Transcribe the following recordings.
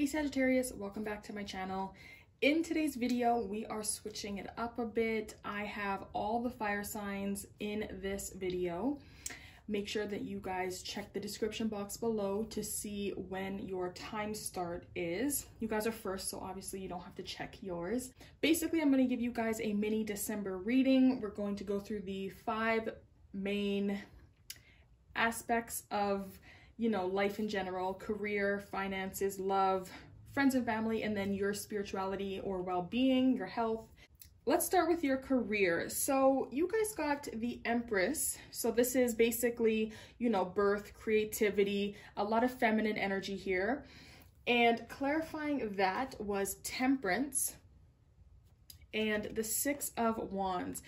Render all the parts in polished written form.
Hey Sagittarius, welcome back to my channel. In today's video, we are switching it up a bit. I have all the fire signs in this video. Make sure that you guys check the description box below to see when your time start is. You guys are first, so obviously you don't have to check yours. Basically, I'm going to give you guys a mini December reading. We're going to go through the 5 main aspects of life in general: career, finances, love, friends and family, and then your spirituality or well-being, your health. Let's start with your career. So you guys got the Empress. So this is basically, birth, creativity, a lot of feminine energy here. And clarifying that was Temperance and the 6 of Wands.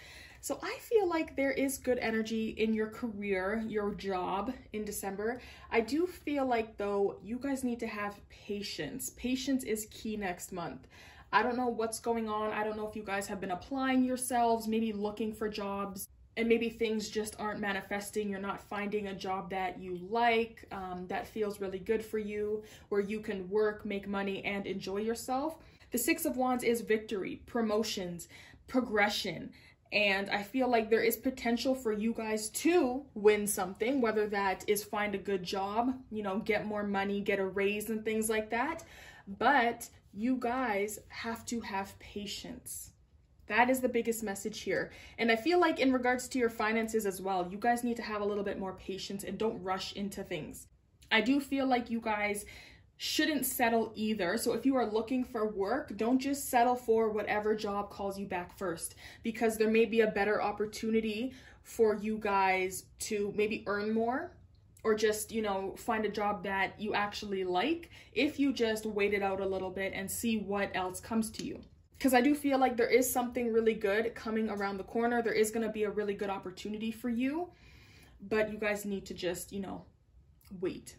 So I feel like there is good energy in your career, your job in December. I do feel like, though, you guys need to have patience. Patience is key next month. I don't know what's going on. I don't know if you guys have been applying yourselves, maybe looking for jobs, and maybe things just aren't manifesting. You're not finding a job that you like, that feels really good for you, where you can work, make money, and enjoy yourself. The 6 of Wands is victory, promotions, progression. And I feel like there is potential for you guys to win something, whether that is find a good job, get more money, get a raise and things like that. But you guys have to have patience. That is the biggest message here. And I feel like in regards to your finances as well, you guys need to have a little bit more patience and don't rush into things. I do feel like you guys shouldn't settle either. So if you are looking for work, don't just settle for whatever job calls you back first, because there may be a better opportunity for you guys to maybe earn more or just, find a job that you actually like if you just wait it out a little bit and see what else comes to you. Because I do feel like there is something really good coming around the corner. There is going to be a really good opportunity for you, but you guys need to just, wait.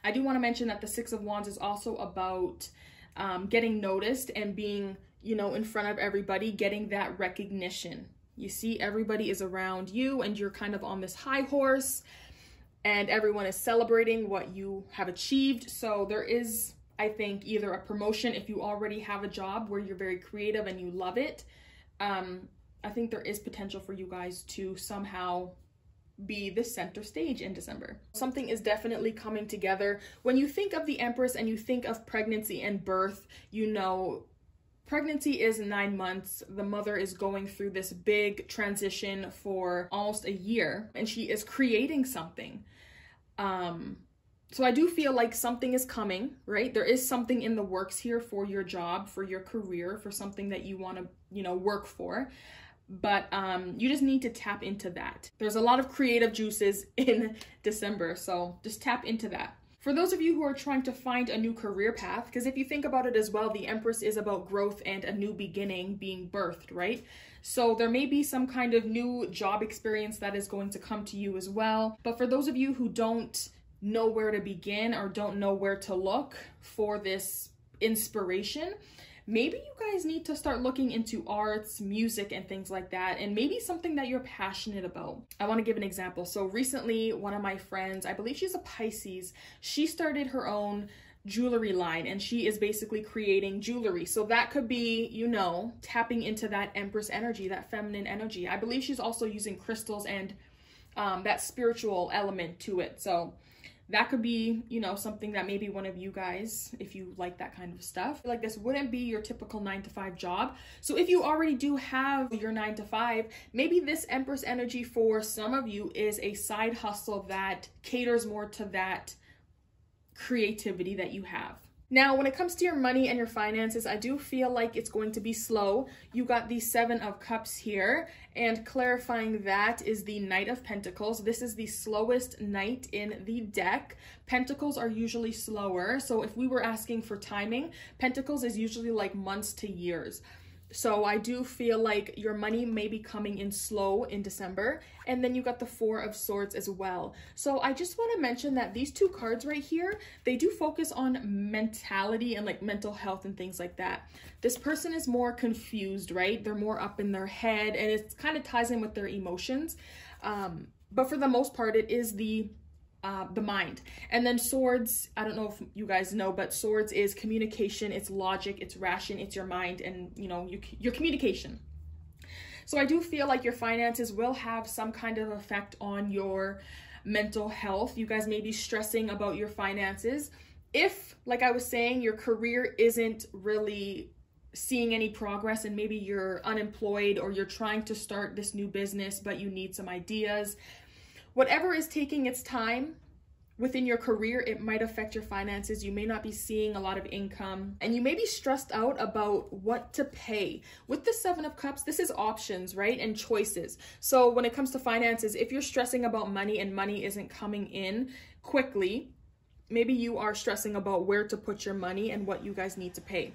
I do want to mention that the 6 of Wands is also about getting noticed and being, in front of everybody, getting that recognition. You see, everybody is around you and you're kind of on this high horse and everyone is celebrating what you have achieved. So there is, I think, either a promotion if you already have a job where you're very creative and you love it. I think there is potential for you guys to somehow be the center stage in December. Something is definitely coming together. When you think of the Empress and you think of pregnancy and birth, pregnancy is 9 months. The mother is going through this big transition for almost a year and she is creating something. So I do feel like something is coming, right? There is something in the works here for your job, for your career, for something that you want to, work for. But you just need to tap into that. There's a lot of creative juices in December, so just tap into that. For those of you who are trying to find a new career path, because if you think about it as well, the Empress is about growth and a new beginning being birthed, right? So there may be some kind of new job experience that is going to come to you as well. But for those of you who don't know where to begin or don't know where to look for this inspiration, maybe you guys need to start looking into arts, music, and things like that, and maybe something that you're passionate about. I want to give an example. So recently, one of my friends, I believe she's a Pisces, she started her own jewelry line and she is basically creating jewelry. So that could be, tapping into that Empress energy, that feminine energy. I believe she's also using crystals and that spiritual element to it. So that could be, something that maybe one of you guys, if you like that kind of stuff, like this wouldn't be your typical 9-to-5 job. So if you already do have your 9-to-5, maybe this Empress energy for some of you is a side hustle that caters more to that creativity that you have. Now, when it comes to your money and your finances, I do feel like it's going to be slow. You got the 7 of Cups here, and clarifying that is the Knight of Pentacles. This is the slowest knight in the deck. Pentacles are usually slower, so if we were asking for timing, Pentacles is usually like months to years. So I do feel like your money may be coming in slow in December. And then you got the 4 of Swords as well. So I just want to mention that these 2 cards right here, they do focus on mentality and like mental health and things like that. This person is more confused, right? They're more up in their head and it kind of ties in with their emotions. But for the most part, it is the the mind. And then swords, I don't know if you guys know, but swords is communication, it's logic, it's ration, it's your mind, and you know, your communication. So I do feel like your finances will have some kind of effect on your mental health. You guys may be stressing about your finances. If, like I was saying, your career isn't really seeing any progress and maybe you're unemployed or you're trying to start this new business, but you need some ideas, whatever is taking its time within your career, it might affect your finances. You may not be seeing a lot of income and you may be stressed out about what to pay. With the Seven of Cups, this is options, right? And choices. So when it comes to finances, if you're stressing about money and money isn't coming in quickly, maybe you are stressing about where to put your money and what you guys need to pay.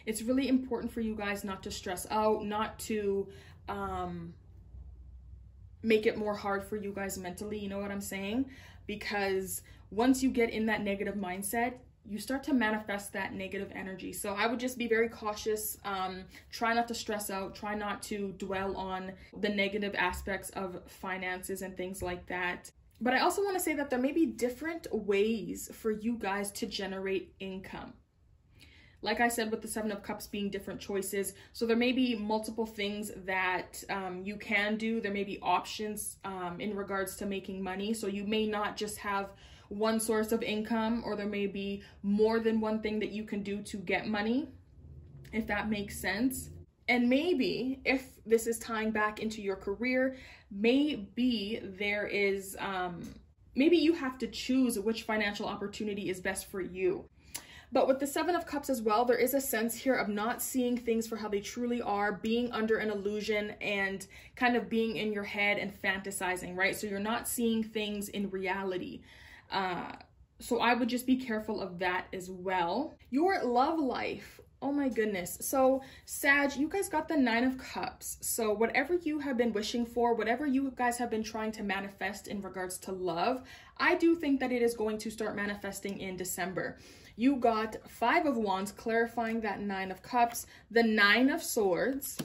It's really important for you guys not to stress out, not to make it more hard for you guys mentally, you know what I'm saying? Because once you get in that negative mindset, you start to manifest that negative energy. So I would just be very cautious. Try not to stress out. Try not to dwell on the negative aspects of finances and things like that. But I also want to say that there may be different ways for you guys to generate income. Like I said, with the Seven of Cups being different choices. So there may be multiple things that you can do. There may be options in regards to making money. So you may not just have one source of income, or there may be more than one thing that you can do to get money, if that makes sense. And maybe if this is tying back into your career, maybe there is, maybe you have to choose which financial opportunity is best for you. But with the Seven of Cups as well, there is a sense here of not seeing things for how they truly are, being under an illusion and kind of being in your head and fantasizing, right? So you're not seeing things in reality. So I would just be careful of that as well. Your love life. Oh my goodness. So Sag, you guys got the Nine of Cups. So whatever you have been wishing for, whatever you guys have been trying to manifest in regards to love, I do think that it is going to start manifesting in December. You got Five of Wands, clarifying that Nine of Cups, the Nine of Swords,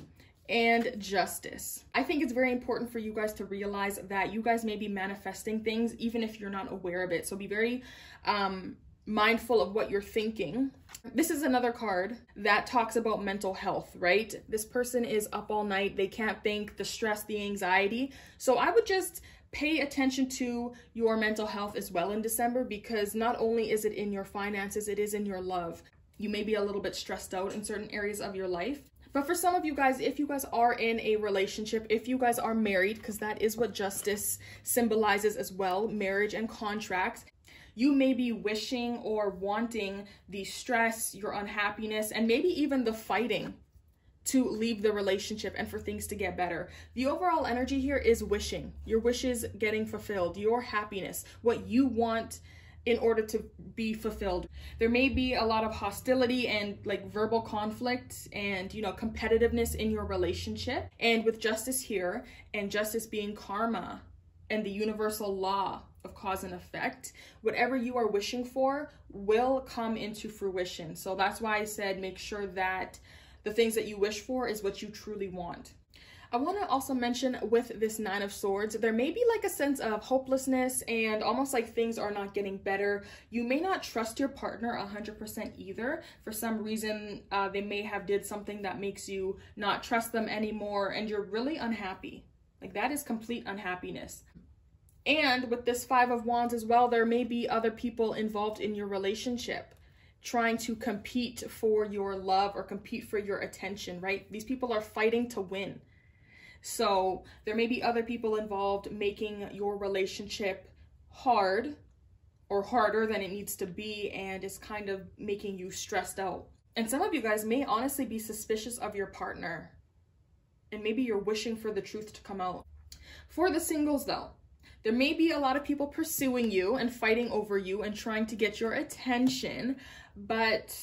and Justice. I think it's very important for you guys to realize that you guys may be manifesting things even if you're not aware of it. So be very mindful of what you're thinking. This is another card that talks about mental health, right? This person is up all night. They can't think, the stress, the anxiety. So I would just pay attention to your mental health as well in December, because not only is it in your finances, it is in your love. You may be a little bit stressed out in certain areas of your life. But for some of you guys, if you guys are in a relationship, if you guys are married, because that is what Justice symbolizes as well, marriage and contracts, you may be wishing or wanting the stress, your unhappiness, and maybe even the fighting to leave the relationship and for things to get better. The overall energy here is wishing, your wishes getting fulfilled, your happiness, what you want in order to be fulfilled. There may be a lot of hostility and like verbal conflict and, you know, competitiveness in your relationship. And with Justice here, and Justice being karma and the universal law of cause and effect, whatever you are wishing for will come into fruition. So that's why I said make sure that the things that you wish for is what you truly want. I want to also mention with this Nine of Swords, there may be like a sense of hopelessness and almost like things are not getting better. You may not trust your partner 100% either. For some reason, they may have did something that makes you not trust them anymore and you're really unhappy. Like that is complete unhappiness. And with this Five of Wands as well, there may be other people involved in your relationship trying to compete for your love or compete for your attention, right? These people are fighting to win. So there may be other people involved making your relationship hard or harder than it needs to be, and it's kind of making you stressed out. And some of you guys may honestly be suspicious of your partner, and maybe you're wishing for the truth to come out. For the singles though, there may be a lot of people pursuing you and fighting over you and trying to get your attention, but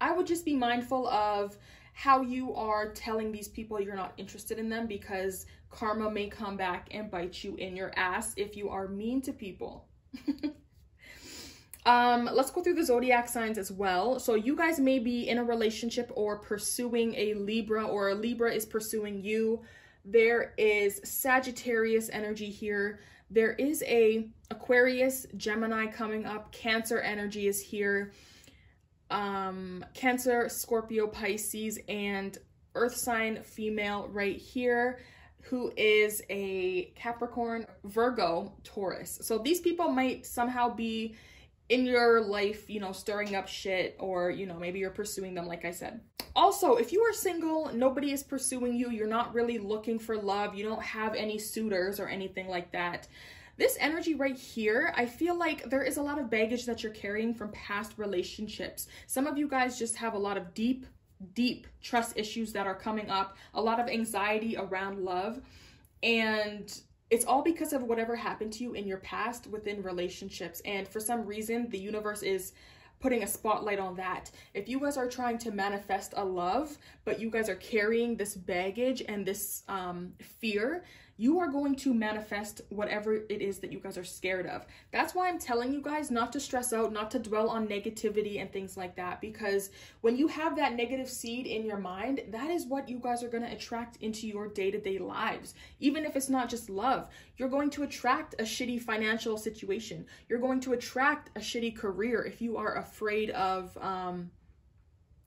I would just be mindful of how you are telling these people you're not interested in them, because karma may come back and bite you in your ass if you are mean to people. Let's go through the zodiac signs as well. So you guys may be in a relationship or pursuing a Libra, or a Libra is pursuing you. There is Sagittarius energy here. There is a Aquarius, Gemini coming up. Cancer energy is here. Cancer, Scorpio, Pisces, and earth sign female right here, who is a Capricorn, Virgo, Taurus. So these people might somehow be in your life, you know, stirring up shit, or, you know, maybe you're pursuing them, like I said. Also, if you are single, nobody is pursuing you, you're not really looking for love, you don't have any suitors or anything like that. This energy right here, I feel like there is a lot of baggage that you're carrying from past relationships. Some of you guys just have a lot of deep trust issues that are coming up, a lot of anxiety around love, and it's all because of whatever happened to you in your past within relationships. And for some reason, the universe is putting a spotlight on that. If you guys are trying to manifest a love, but you guys are carrying this baggage and this fear, you are going to manifest whatever it is that you guys are scared of. That's why I'm telling you guys not to stress out, not to dwell on negativity and things like that, because when you have that negative seed in your mind, that is what you guys are going to attract into your day-to-day lives. Even if it's not just love, you're going to attract a shitty financial situation. You're going to attract a shitty career if you are afraid of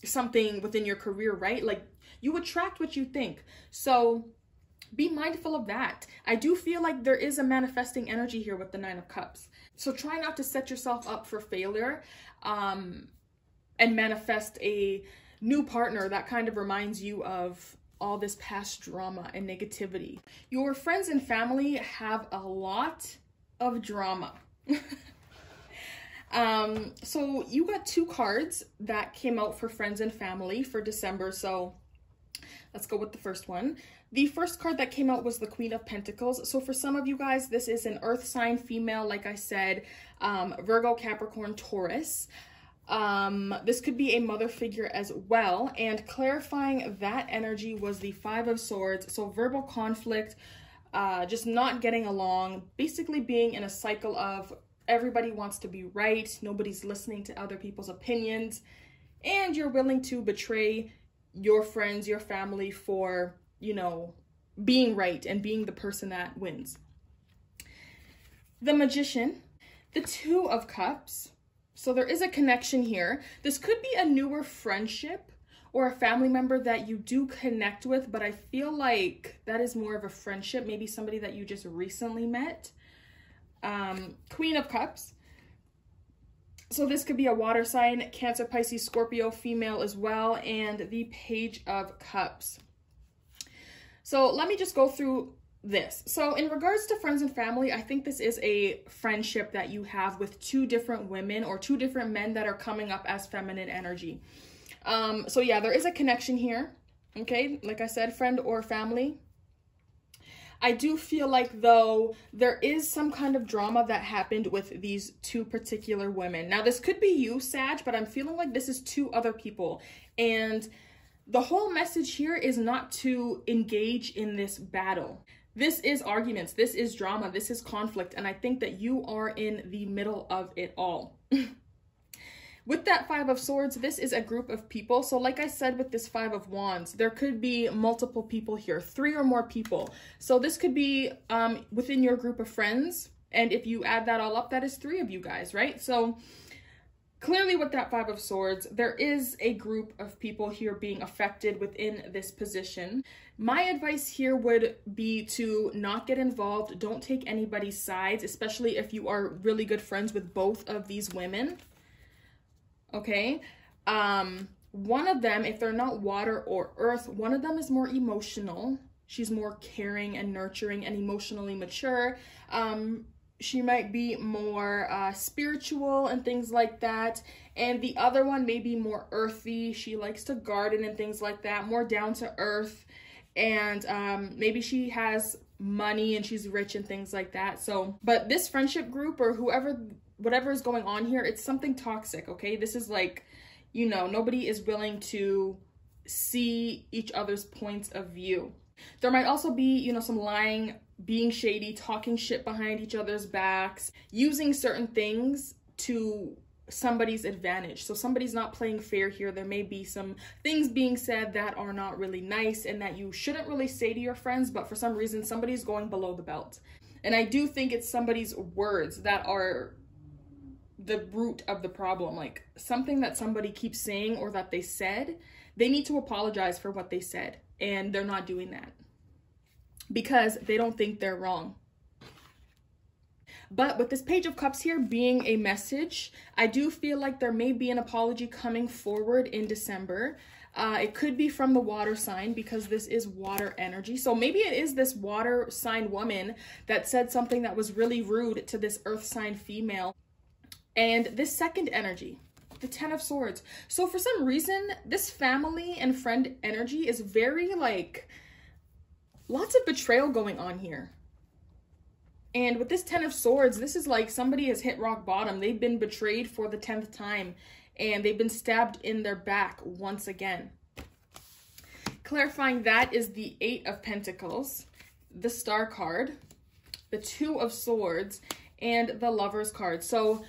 something within your career, right? Like, you attract what you think. So be mindful of that. I do feel like there is a manifesting energy here with the Nine of Cups. So try not to set yourself up for failure and manifest a new partner that kind of reminds you of all this past drama and negativity. Your friends and family have a lot of drama. So you got 2 cards that came out for friends and family for December. So let's go with the first one. The first card that came out was the Queen of Pentacles. So for some of you guys, this is an earth sign female, like I said, Virgo, Capricorn, Taurus. This could be a mother figure as well. And clarifying that energy was the Five of Swords. So verbal conflict, just not getting along, basically being in a cycle of everybody wants to be right, nobody's listening to other people's opinions, and you're willing to betray your friends, your family for, you know, being right and being the person that wins. The Magician, the Two of Cups. So there is a connection here. This could be a newer friendship or a family member that you do connect with, but I feel like that is more of a friendship, maybe somebody that you just recently met. Queen of Cups. So this could be a water sign, Cancer, Pisces, Scorpio, female as well, and the Page of Cups. So let me just go through this. So in regards to friends and family, I think this is a friendship that you have with 2 different women or 2 different men that are coming up as feminine energy. So yeah, there is a connection here. Okay, like I said, friend or family. I do feel like, though, there is some kind of drama that happened with these 2 particular women. Now, this could be you, Sag, but I'm feeling like this is 2 other people. And the whole message here is not to engage in this battle. This is arguments, this is drama, this is conflict, and I think that you are in the middle of it all. With that Five of Swords, this is a group of people. So like I said with this Five of Wands, there could be multiple people here, 3 or more people. So this could be within your group of friends. And if you add that all up, that is 3 of you guys, right? So clearly with that Five of Swords, there is a group of people here being affected within this position. My advice here would be to not get involved. Don't take anybody's sides, especially if you are really good friends with both of these women. Okay, one of them, if they're not water or earth, one of them is more emotional. She's more caring and nurturing and emotionally mature. She might be more spiritual and things like that. And the other one may be more earthy. She likes to garden and things like that, more down to earth. And maybe she has money and she's rich and things like that. So, but this friendship group or whatever is going on here, it's something toxic, okay? This is like, you know, nobody is willing to see each other's points of view. There might also be, you know, some lying, being shady, talking shit behind each other's backs, using certain things to somebody's advantage. So somebody's not playing fair here. There may be some things being said that are not really nice and that you shouldn't really say to your friends, but for some reason, somebody's going below the belt. And I do think it's somebody's words that are the root of the problem. Like something that somebody keeps saying or that they said, they need to apologize for what they said. And they're not doing that because they don't think they're wrong. But with this Page of Cups here being a message, I do feel like there may be an apology coming forward in December. It could be from the water sign because this is water energy. So maybe it is this water sign woman that said something that was really rude to this earth sign female. And this second energy, the Ten of Swords. So for some reason, this family and friend energy is very like, lots of betrayal going on here. And with this Ten of Swords, this is like somebody has hit rock bottom. They've been betrayed for the 10th time and they've been stabbed in their back once again. Clarifying that is the Eight of Pentacles, the Star card, the Two of Swords, and the Lovers card. So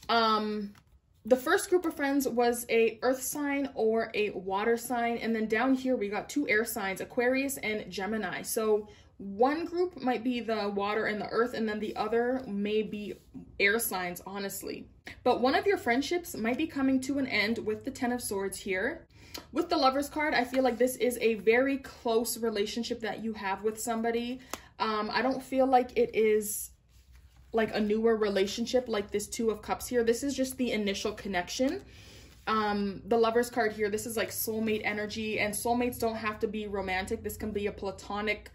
the first group of friends was a earth sign or a water sign. And then down here we got two air signs, Aquarius and Gemini. So one group might be the water and the earth, and then the other may be air signs, honestly. But one of your friendships might be coming to an end with the Ten of Swords here. With the Lovers card, I feel like this is a very close relationship that you have with somebody. I don't feel like it is like a newer relationship like this Two of Cups here. This is just the initial connection. The Lovers card here, this is like soulmate energy, and soulmates don't have to be romantic. This can be a platonic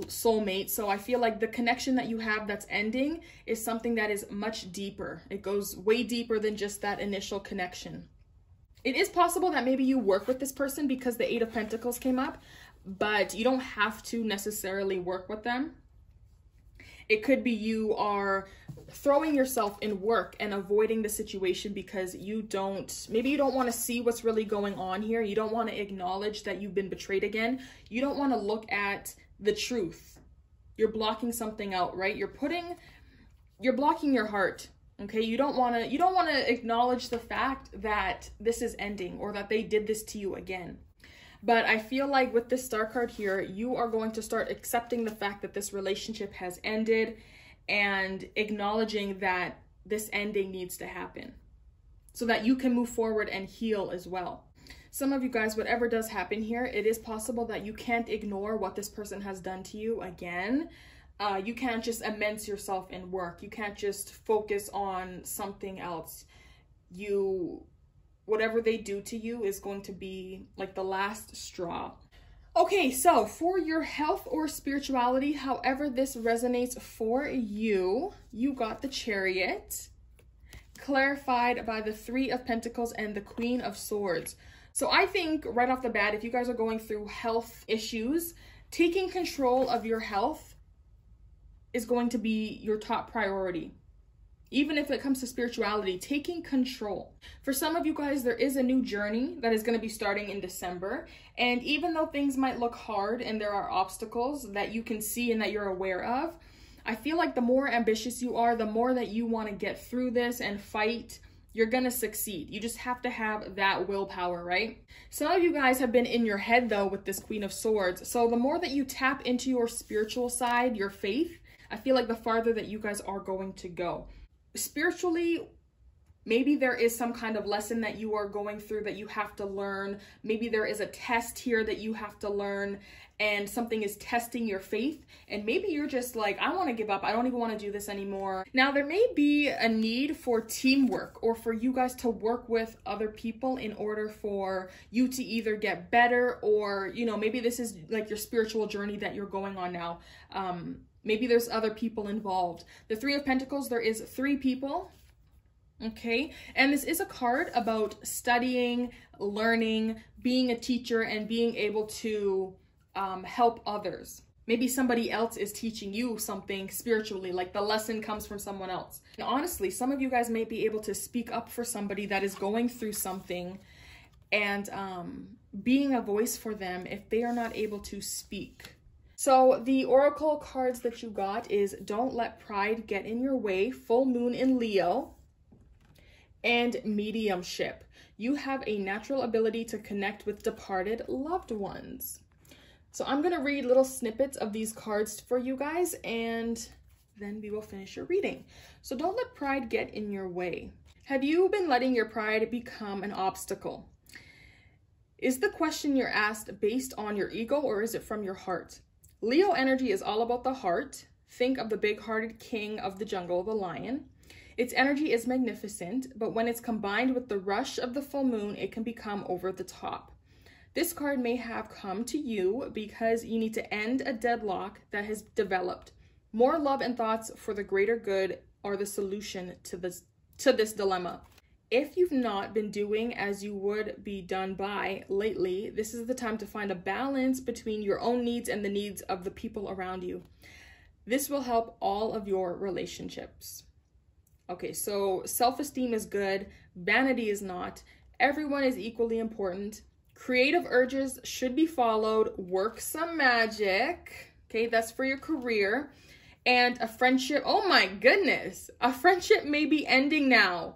soulmate. So I feel like the connection that you have that's ending is something that is much deeper. It goes way deeper than just that initial connection. It is possible that maybe you work with this person because the Eight of Pentacles came up, but you don't have to necessarily work with them. It could be you are throwing yourself in work and avoiding the situation because maybe you don't want to see what's really going on here. You don't want to acknowledge that you've been betrayed again. You don't want to look at the truth. You're blocking something out, right? You're blocking your heart. Okay, you don't want to acknowledge the fact that this is ending or that they did this to you again. But I feel like with this Star card here, you are going to start accepting the fact that this relationship has ended and acknowledging that this ending needs to happen so that you can move forward and heal as well. Some of you guys, whatever does happen here, it is possible that you can't ignore what this person has done to you again. You can't just immerse yourself in work. You can't just focus on something else. Whatever they do to you is going to be like the last straw. Okay, so for your health or spirituality, however this resonates for you, you got the Chariot, clarified by the Three of Pentacles and the Queen of Swords. So I think right off the bat, if you guys are going through health issues, taking control of your health is going to be your top priority. Even if it comes to spirituality, taking control. For some of you guys, there is a new journey that is going to be starting in December. And even though things might look hard and there are obstacles that you can see and that you're aware of, I feel like the more ambitious you are, the more that you want to get through this and fight, you're going to succeed. You just have to have that willpower, right? Some of you guys have been in your head though with this Queen of Swords. So the more that you tap into your spiritual side, your faith, I feel like the farther that you guys are going to go. Spiritually, maybe there is some kind of lesson that you are going through that you have to learn. Maybe there is a test here that you have to learn and something is testing your faith. And maybe you're just like, I want to give up. I don't even want to do this anymore. Now, there may be a need for teamwork or for you guys to work with other people in order for you to either get better or, maybe this is like your spiritual journey that you're going on now. Maybe there's other people involved. The Three of Pentacles, there is 3 people, okay? And this is a card about studying, learning, being a teacher, and being able to help others. Maybe somebody else is teaching you something spiritually, like the lesson comes from someone else. And honestly, some of you guys may be able to speak up for somebody that is going through something and being a voice for them if they are not able to speak. So the oracle cards that you got is Don't Let Pride Get in Your Way, Full Moon in Leo, and Mediumship. You have a natural ability to connect with departed loved ones. So I'm gonna read little snippets of these cards for you guys, and then we will finish your reading. So don't let pride get in your way. Have you been letting your pride become an obstacle? Is the question you're asked based on your ego, or is it from your heart? Leo energy is all about the heart. Think of the big-hearted king of the jungle, the lion. Its energy is magnificent, but when it's combined with the rush of the full moon, it can become over the top. This card may have come to you because you need to end a deadlock that has developed. More love and thoughts for the greater good are the solution to this dilemma. If you've not been doing as you would be done by lately, this is the time to find a balance between your own needs and the needs of the people around you. This will help all of your relationships. Okay, so self-esteem is good, vanity is not. Everyone is equally important. Creative urges should be followed. Work some magic. Okay, that's for your career. And a friendship, oh my goodness, a friendship may be ending now.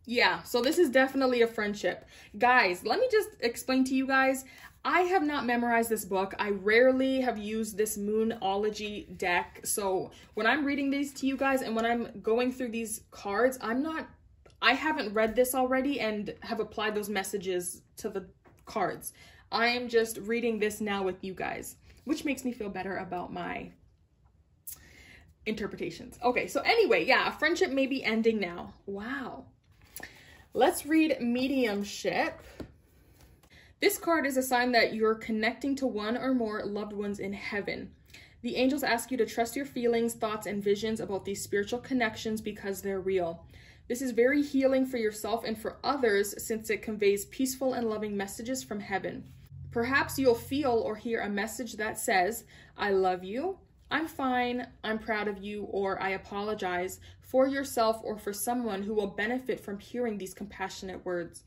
Yeah, so this is definitely a friendship. Guys, let me just explain to you guys, I have not memorized this book. I rarely have used this Moonology deck. So when I'm reading these to you guys and when I'm going through these cards, I haven't read this already and have applied those messages to the cards. I am just reading this now with you guys, which makes me feel better about my interpretations. Okay, so anyway, yeah, a friendship may be ending now. Wow. Let's read mediumship. This card is a sign that you're connecting to one or more loved ones in heaven. The angels ask you to trust your feelings, thoughts, and visions about these spiritual connections because they're real. This is very healing for yourself and for others since it conveys peaceful and loving messages from heaven. Perhaps you'll feel or hear a message that says, I love you, I'm fine, I'm proud of you, or I apologize, for yourself or for someone who will benefit from hearing these compassionate words.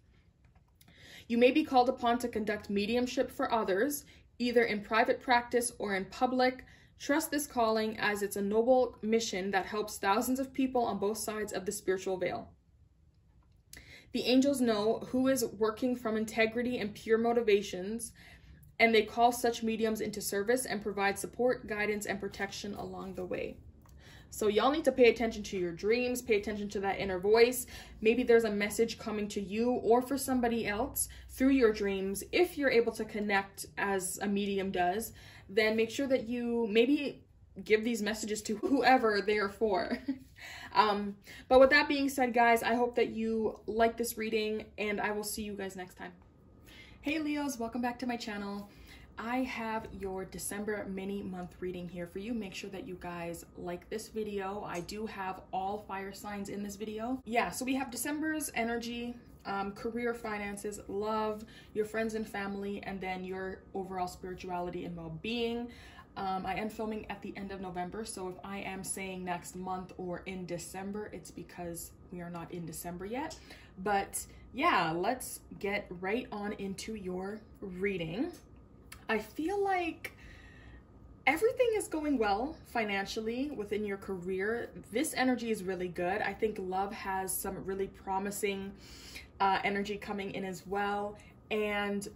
You may be called upon to conduct mediumship for others, either in private practice or in public. Trust this calling as it's a noble mission that helps thousands of people on both sides of the spiritual veil. The angels know who is working from integrity and pure motivations, and they call such mediums into service and provide support, guidance, and protection along the way. So y'all need to pay attention to your dreams, pay attention to that inner voice. Maybe there's a message coming to you or for somebody else through your dreams. If you're able to connect as a medium does, then make sure that you maybe give these messages to whoever they are for. But with that being said, guys, I hope that you like this reading, and I will see you guys next time. Hey Leos, welcome back to my channel. I have your December mini month reading here for you. Make sure that you guys like this video. I do have all fire signs in this video. Yeah, so we have December's energy, career, finances, love, your friends and family, and then your overall spirituality and well-being. I am filming at the end of November, so if I am saying next month or in December, it's because we are not in December yet. But yeah, let's get right on into your reading. I feel like everything is going well financially within your career. This energy is really good. I think love has some really promising energy coming in as well. And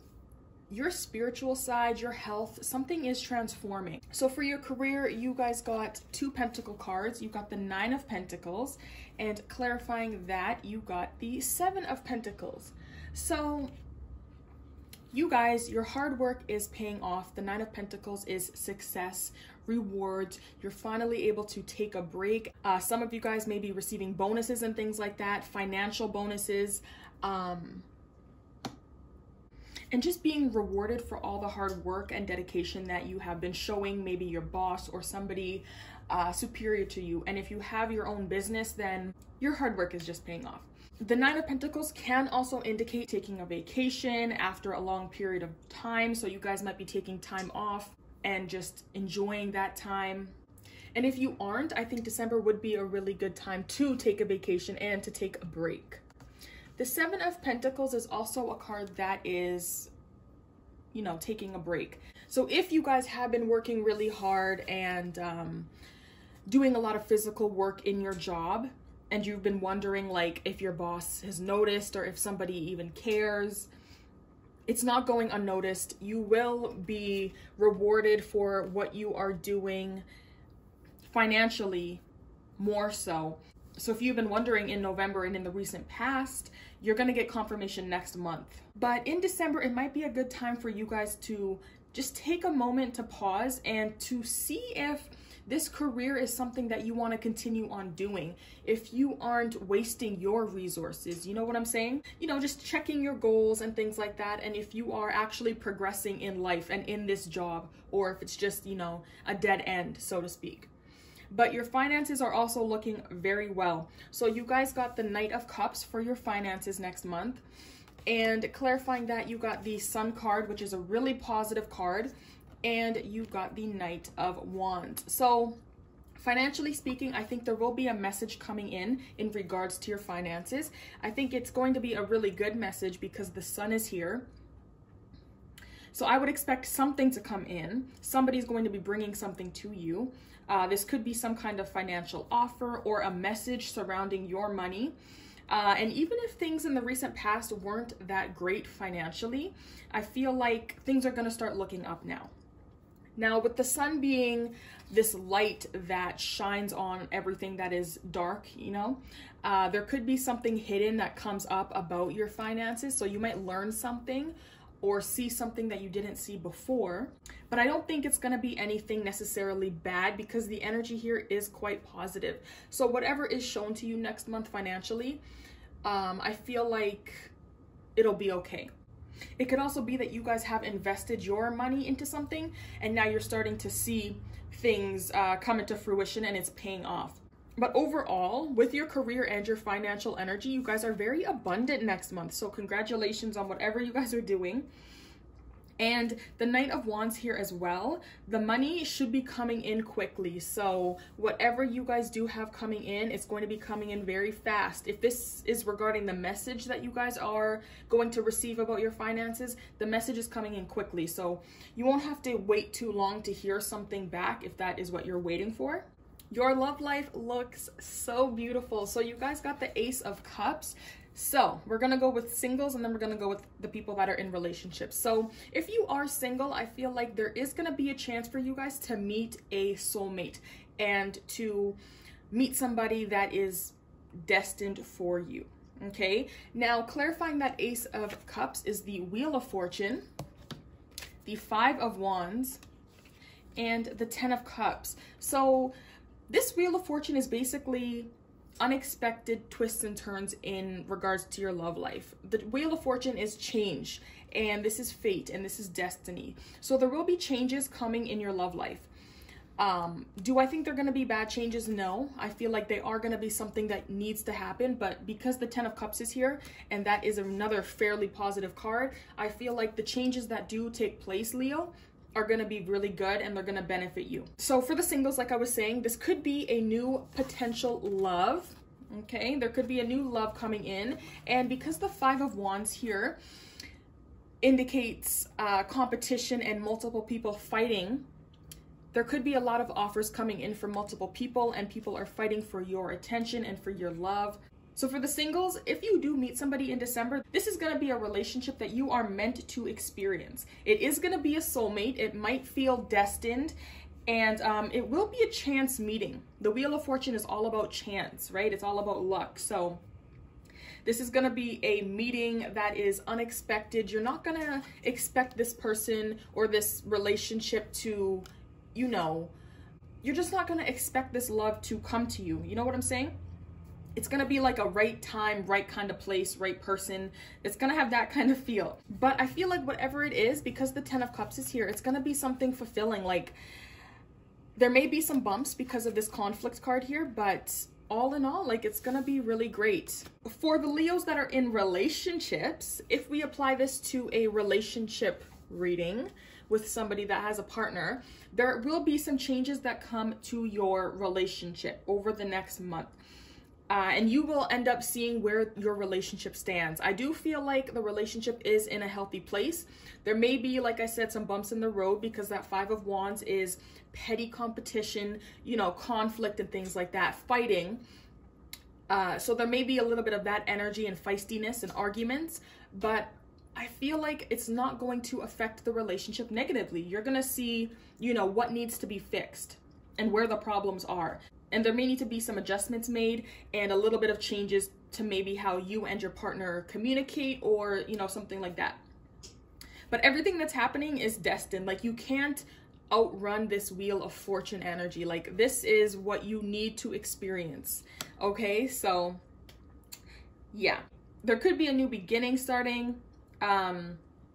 your spiritual side, your health, something is transforming. So for your career, you guys got 2 pentacle cards. You got the 9 of Pentacles, and clarifying that, you got the 7 of Pentacles. So you guys, your hard work is paying off. The 9 of Pentacles is success, rewards. You're finally able to take a break. Some of you guys may be receiving bonuses and things like that, financial bonuses, and just being rewarded for all the hard work and dedication that you have been showing maybe your boss or somebody superior to you. And if you have your own business, then your hard work is just paying off. The 9 of Pentacles can also indicate taking a vacation after a long period of time. So you guys might be taking time off and just enjoying that time. And if you aren't, I think December would be a really good time to take a vacation and to take a break. The 7 of Pentacles is also a card that is, you know, taking a break. So if you guys have been working really hard and doing a lot of physical work in your job, and you've been wondering like if your boss has noticed or if somebody even cares, it's not going unnoticed. You will be rewarded for what you are doing financially, more so. So if you've been wondering in November and in the recent past, you're going to get confirmation next month. But in December, it might be a good time for you guys to just take a moment to pause and to see if this career is something that you want to continue on doing. If you aren't wasting your resources, you know what I'm saying? You know, just checking your goals and things like that. And if you are actually progressing in life and in this job, or if it's just, you know, a dead end, so to speak. But your finances are also looking very well. So you guys got the Knight of Cups for your finances next month. And clarifying that, you got the Sun card, which is a really positive card. And you got the Knight of Wands. So financially speaking, I think there will be a message coming in regards to your finances. I think it's going to be a really good message because the Sun is here. So I would expect something to come in. Somebody's going to be bringing something to you. This could be some kind of financial offer or a message surrounding your money. And even if things in the recent past weren't that great financially, I feel like things are going to start looking up now. Now, with the Sun being this light that shines on everything that is dark, you know, there could be something hidden that comes up about your finances. So you might learn something or see something that you didn't see before. But I don't think it's going to be anything necessarily bad because the energy here is quite positive. So whatever is shown to you next month financially, I feel like it'll be okay. It could also be that you guys have invested your money into something and now you're starting to see things come into fruition and it's paying off. But overall, with your career and your financial energy, you guys are very abundant next month. So congratulations on whatever you guys are doing. And the Knight of Wands here as well, the money should be coming in quickly. So whatever you guys do have coming in, it's going to be coming in very fast. If this is regarding the message that you guys are going to receive about your finances, the message is coming in quickly. So you won't have to wait too long to hear something back if that is what you're waiting for. Your love life looks so beautiful. So you guys got the Ace of Cups. So we're going to go with singles and then we're going to go with the people that are in relationships. So if you are single, I feel like there is going to be a chance for you guys to meet a soulmate and to meet somebody that is destined for you. Okay. Now clarifying that Ace of Cups is the Wheel of Fortune, the Five of Wands, and the Ten of Cups. So this Wheel of Fortune is basically unexpected twists and turns in regards to your love life. The Wheel of Fortune is change, and this is fate, and this is destiny. So there will be changes coming in your love life. Do I think they're going to be bad changes? No. I feel like they are going to be something that needs to happen, but because the Ten of Cups is here, and that is another fairly positive card, I feel like the changes that do take place, Leo, are going to be really good and they're going to benefit you. So for the singles, like I was saying, this could be a new potential love. Okay, there could be a new love coming in. And because the Five of Wands here indicates competition and multiple people fighting, there could be a lot of offers coming in from multiple people and people are fighting for your attention and for your love. So for the singles, if you do meet somebody in December, this is going to be a relationship that you are meant to experience. It is going to be a soulmate. It might feel destined, and it will be a chance meeting. The Wheel of Fortune is all about chance, right? It's all about luck. So this is going to be a meeting that is unexpected. You're not going to expect this person or this relationship to, you know, you're just not going to expect this love to come to you. You know what I'm saying? It's going to be like a right time, right kind of place, right person. It's going to have that kind of feel. But I feel like whatever it is, because the Ten of Cups is here, it's going to be something fulfilling. Like there may be some bumps because of this conflict card here, but all in all, like it's going to be really great. For the Leos that are in relationships, if we apply this to a relationship reading with somebody that has a partner, there will be some changes that come to your relationship over the next month. And you will end up seeing where your relationship stands. I do feel like the relationship is in a healthy place. There may be, like I said, some bumps in the road because that Five of Wands is petty competition, you know, conflict and things like that, fighting. So there may be a little bit of that energy and feistiness and arguments, but I feel like it's not going to affect the relationship negatively. You're going to see, you know, what needs to be fixed and where the problems are. And there may need to be some adjustments made and a little bit of changes to maybe how you and your partner communicate, or, you know, something like that. But everything that's happening is destined. Like, you can't outrun this Wheel of Fortune energy. Like, this is what you need to experience. Okay, so yeah, there could be a new beginning starting,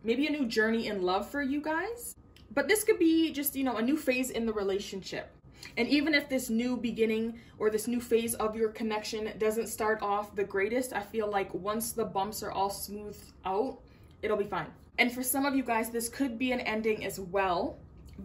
maybe a new journey in love for you guys. But this could be just, you know, a new phase in the relationship. And even if this new beginning or this new phase of your connection doesn't start off the greatest, I feel like once the bumps are all smoothed out, it'll be fine. And for some of you guys, this could be an ending as well.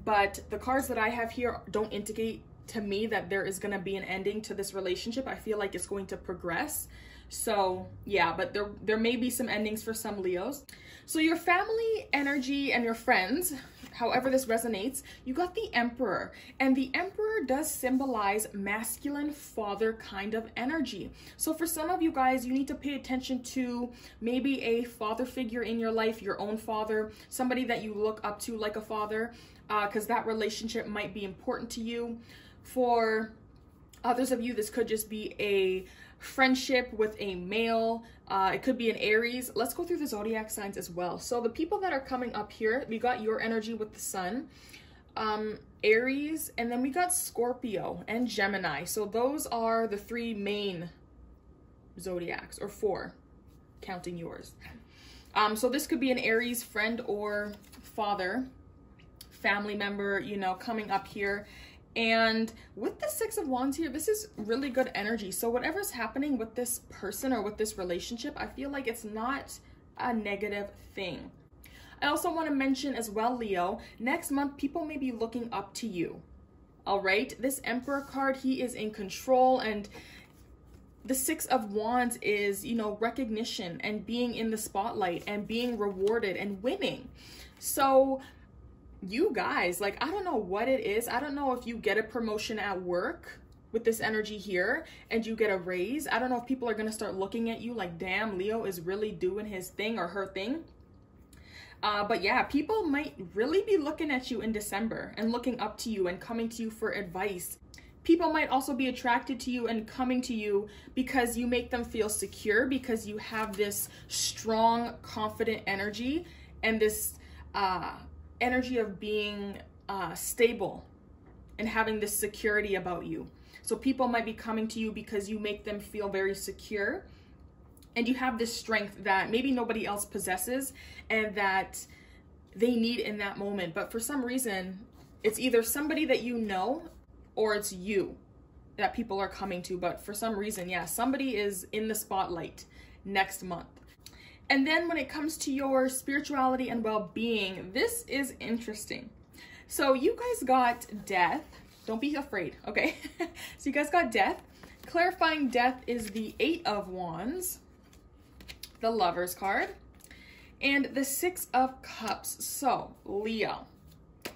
But the cards that I have here don't indicate to me that there is going to be an ending to this relationship. I feel like it's going to progress. So yeah, but there may be some endings for some Leos. So your family energy and your friends, however this resonates, you got the Emperor. And the Emperor does symbolize masculine father kind of energy. So for some of you guys, you need to pay attention to maybe a father figure in your life, your own father, somebody that you look up to like a father, because that relationship might be important to you. For others of you, this could just be a friendship with a male. It could be an Aries. Let's go through the zodiac signs as well. So the people that are coming up here, we got your energy with the Sun, Aries, and then we got Scorpio and Gemini. So those are the 3 main zodiacs, or 4, counting yours. So this could be an Aries friend or father, family member, you know, coming up here. And with the 6 of Wands here, this is really good energy. So whatever's happening with this person or with this relationship, I feel like it's not a negative thing. I also want to mention as well, Leo, next month, people may be looking up to you. All right. This Emperor card, he is in control, and the 6 of Wands is, you know, recognition and being in the spotlight and being rewarded and winning. So you guys, like, I don't know what it is. I don't know if you get a promotion at work with this energy here and you get a raise. I don't know if people are going to start looking at you like, damn, Leo is really doing his thing or her thing. But yeah, people might really be looking at you in December and looking up to you and coming to you for advice. People might also be attracted to you and coming to you because you make them feel secure, because you have this strong, confident energy and this energy of being stable and having this security about you. So people might be coming to you because you make them feel very secure, and you have this strength that maybe nobody else possesses and that they need in that moment. But for some reason, it's either somebody that you know or it's you that people are coming to. But for some reason, yeah, somebody is in the spotlight next month. And then when it comes to your spirituality and well-being, this is interesting. So you guys got Death. Don't be afraid, okay? So you guys got Death. Clarifying Death is the 8 of Wands, the Lovers card, and the 6 of Cups. So Leo,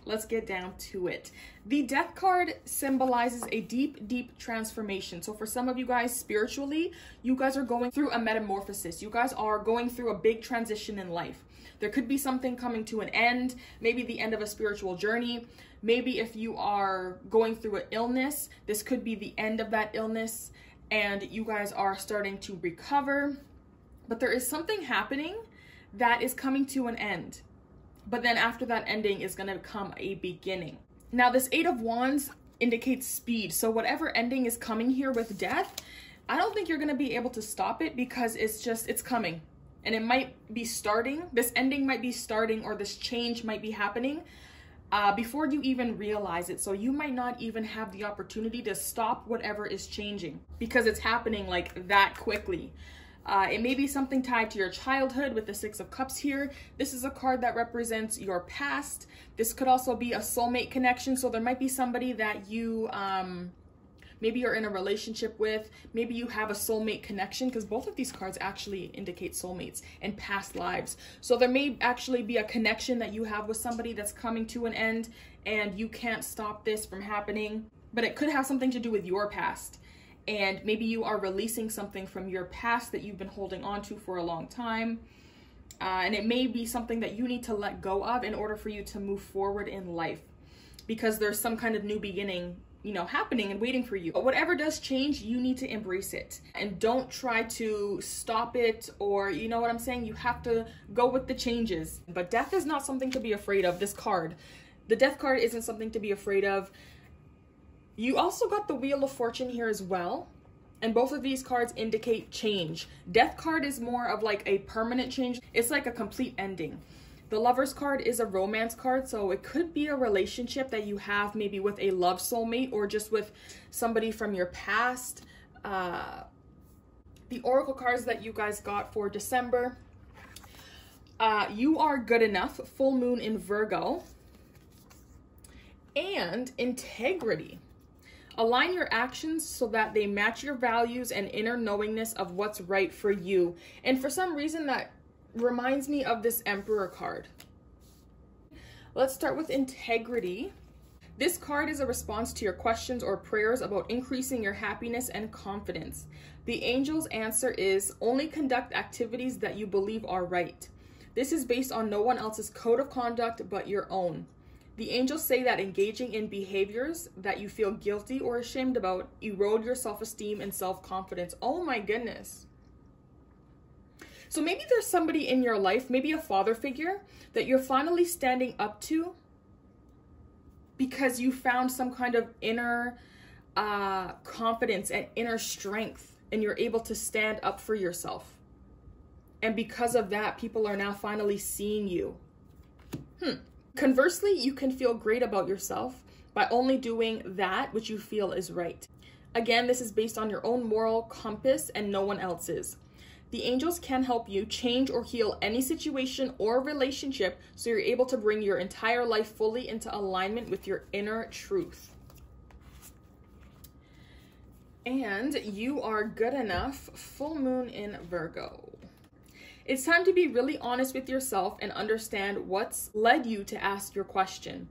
let's get down to it. The Death card symbolizes a deep, deep transformation. So for some of you guys, spiritually, you guys are going through a metamorphosis. You guys are going through a big transition in life. There could be something coming to an end, maybe the end of a spiritual journey. Maybe if you are going through an illness, this could be the end of that illness and you guys are starting to recover. But there is something happening that is coming to an end. But then after that ending is going to become a beginning. Now this 8 of Wands indicates speed. So whatever ending is coming here with Death, I don't think you're going to be able to stop it, because it's coming. And it might be starting. This ending might be starting, or this change might be happening before you even realize it. So you might not even have the opportunity to stop whatever is changing, because it's happening like that quickly. It may be something tied to your childhood with the 6 of Cups here. This is a card that represents your past. This could also be a soulmate connection. So there might be somebody that you, maybe you're in a relationship with. Maybe you have a soulmate connection, because both of these cards actually indicate soulmates and past lives. So there may actually be a connection that you have with somebody that's coming to an end, and you can't stop this from happening. But it could have something to do with your past. And maybe you are releasing something from your past that you've been holding on to for a long time. and it may be something that you need to let go of in order for you to move forward in life, because there's some kind of new beginning, you know, happening and waiting for you. But whatever does change, you need to embrace it and don't try to stop it, or, you know what I'm saying? You have to go with the changes. But death is not something to be afraid of. This card, the death card, isn't something to be afraid of. You also got the Wheel of Fortune here as well. And both of these cards indicate change. Death card is more of like a permanent change. It's like a complete ending. The Lover's card is a romance card, so it could be a relationship that you have maybe with a love soulmate or just with somebody from your past. The Oracle cards that you guys got for December. You are good enough, full moon in Virgo. And integrity. Align your actions so that they match your values and inner knowingness of what's right for you. And for some reason that reminds me of this Emperor card. Let's start with integrity. This card is a response to your questions or prayers about increasing your happiness and confidence. The angel's answer is only conduct activities that you believe are right. This is based on no one else's code of conduct but your own. The angels say that engaging in behaviors that you feel guilty or ashamed about erode your self-esteem and self-confidence. Oh my goodness. So maybe there's somebody in your life, maybe a father figure, that you're finally standing up to because you found some kind of inner confidence and inner strength, and you're able to stand up for yourself. And because of that, people are now finally seeing you. Conversely, you can feel great about yourself by only doing that which you feel is right. Again, this is based on your own moral compass and no one else's. The angels can help you change or heal any situation or relationship so you're able to bring your entire life fully into alignment with your inner truth. And you are good enough, full moon in Virgo. It's time to be really honest with yourself and understand what's led you to ask your question.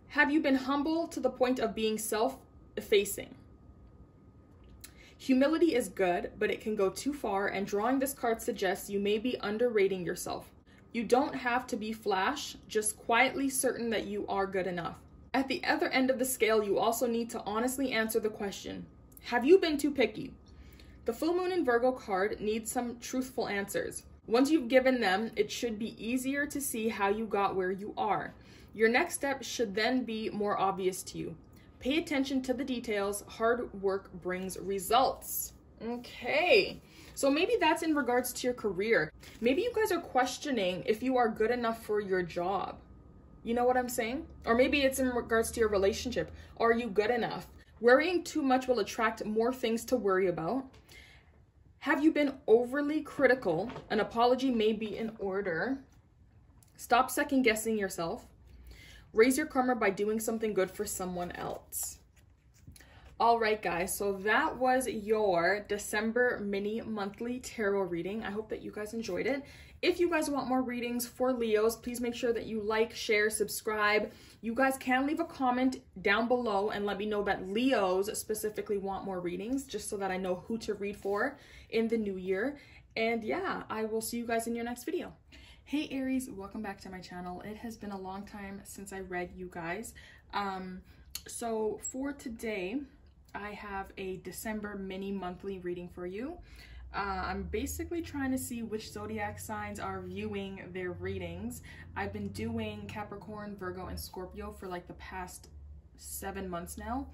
Have you been humble to the point of being self-effacing? Humility is good, but it can go too far, and drawing this card suggests you may be underrating yourself. You don't have to be flash, just quietly certain that you are good enough. At the other end of the scale, you also need to honestly answer the question, have you been too picky? The full moon in Virgo card needs some truthful answers. Once you've given them, it should be easier to see how you got where you are. Your next step should then be more obvious to you. Pay attention to the details. Hard work brings results. Okay, so maybe that's in regards to your career. Maybe you guys are questioning if you are good enough for your job. You know what I'm saying? Or maybe it's in regards to your relationship. Are you good enough? Worrying too much will attract more things to worry about. Have you been overly critical? An apology may be in order. Stop second guessing yourself. Raise your karma by doing something good for someone else. All right, guys, so that was your December mini monthly tarot reading. I hope that you guys enjoyed it. If you guys want more readings for Leos, please make sure that you like, share, subscribe. You guys can leave a comment down below and let me know that Leos specifically want more readings, just so that I know who to read for in the new year. And yeah, I will see you guys in your next video. Hey Aries, welcome back to my channel. It has been a long time since I read you guys. So for today, I have a December mini monthly reading for you. I'm basically trying to see which zodiac signs are viewing their readings. I've been doing Capricorn, Virgo, and Scorpio for like the past 7 months now.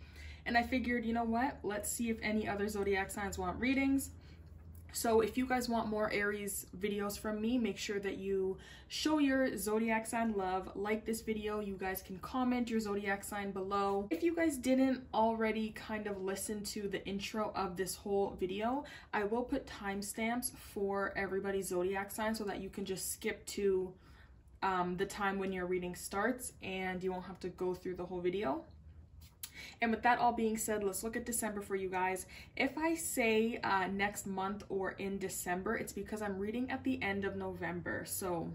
And I figured, you know what? Let's see if any other zodiac signs want readings. So if you guys want more Aries videos from me, make sure that you show your zodiac sign love. Like this video, you guys can comment your zodiac sign below. If you guys didn't already kind of listen to the intro of this whole video, I will put timestamps for everybody's zodiac sign so that you can just skip to the time when your reading starts and you won't have to go through the whole video. And with that all being said, let's look at December for you guys. If I say next month or in December, it's because I'm reading at the end of November. So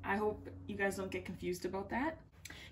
I hope you guys don't get confused about that.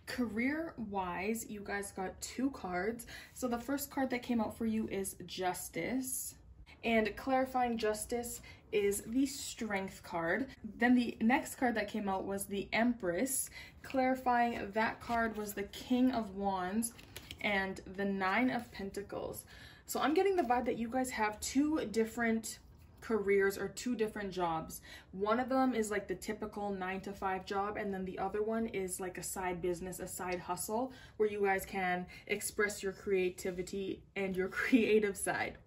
Career-wise, you guys got 2 cards. So the first card that came out for you is Justice. And clarifying justice is the Strength card. Then the next card that came out was the Empress. Clarifying that card was the King of Wands and the Nine of Pentacles. So I'm getting the vibe that you guys have two different careers or two different jobs. One of them is like the typical 9-to-5 job, and then the other one is like a side business, a side hustle, where you guys can express your creativity and your creative side.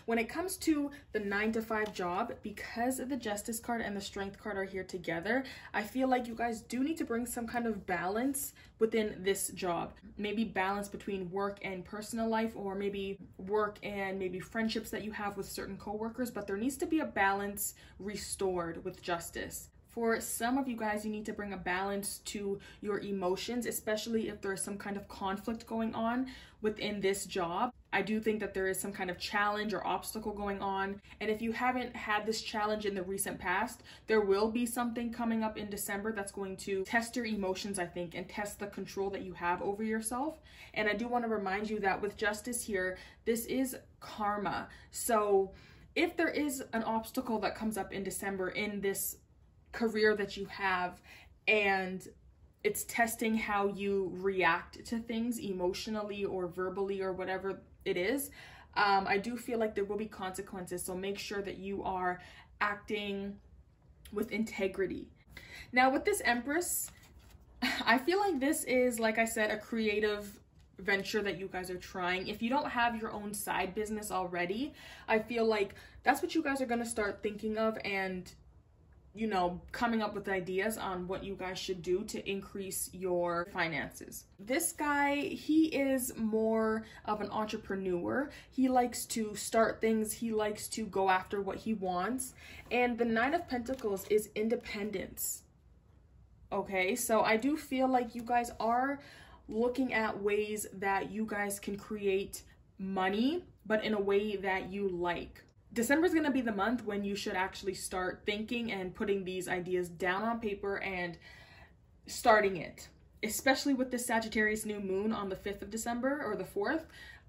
When it comes to the 9-to-5 job, because the Justice card and the Strength card are here together, I feel like you guys do need to bring some kind of balance within this job. Maybe balance between work and personal life, or maybe work and maybe friendships that you have with certain coworkers, but there needs to be a balance restored with Justice. For some of you guys, you need to bring a balance to your emotions, especially if there is some kind of conflict going on within this job. I do think that there is some kind of challenge or obstacle going on. And if you haven't had this challenge in the recent past, there will be something coming up in December that's going to test your emotions, I think, and test the control that you have over yourself. And I do want to remind you that with Justice here, this is karma. So if there is an obstacle that comes up in December in this career that you have, and it's testing how you react to things emotionally or verbally or whatever it is, I do feel like there will be consequences. So make sure that you are acting with integrity. Now with this Empress, I feel like this is, like I said, a creative venture that you guys are trying. If you don't have your own side business already, I feel like that's what you guys are going to start thinking of, and you know, coming up with ideas on what you guys should do to increase your finances. This guy, he is more of an entrepreneur. He likes to start things. He likes to go after what he wants. And the Nine of Pentacles is independence. Okay, so I do feel like you guys are looking at ways that you guys can create money, but in a way that you like. December is going to be the month when you should actually start thinking and putting these ideas down on paper and starting it, especially with the Sagittarius new moon on the 5th of December or the 4th.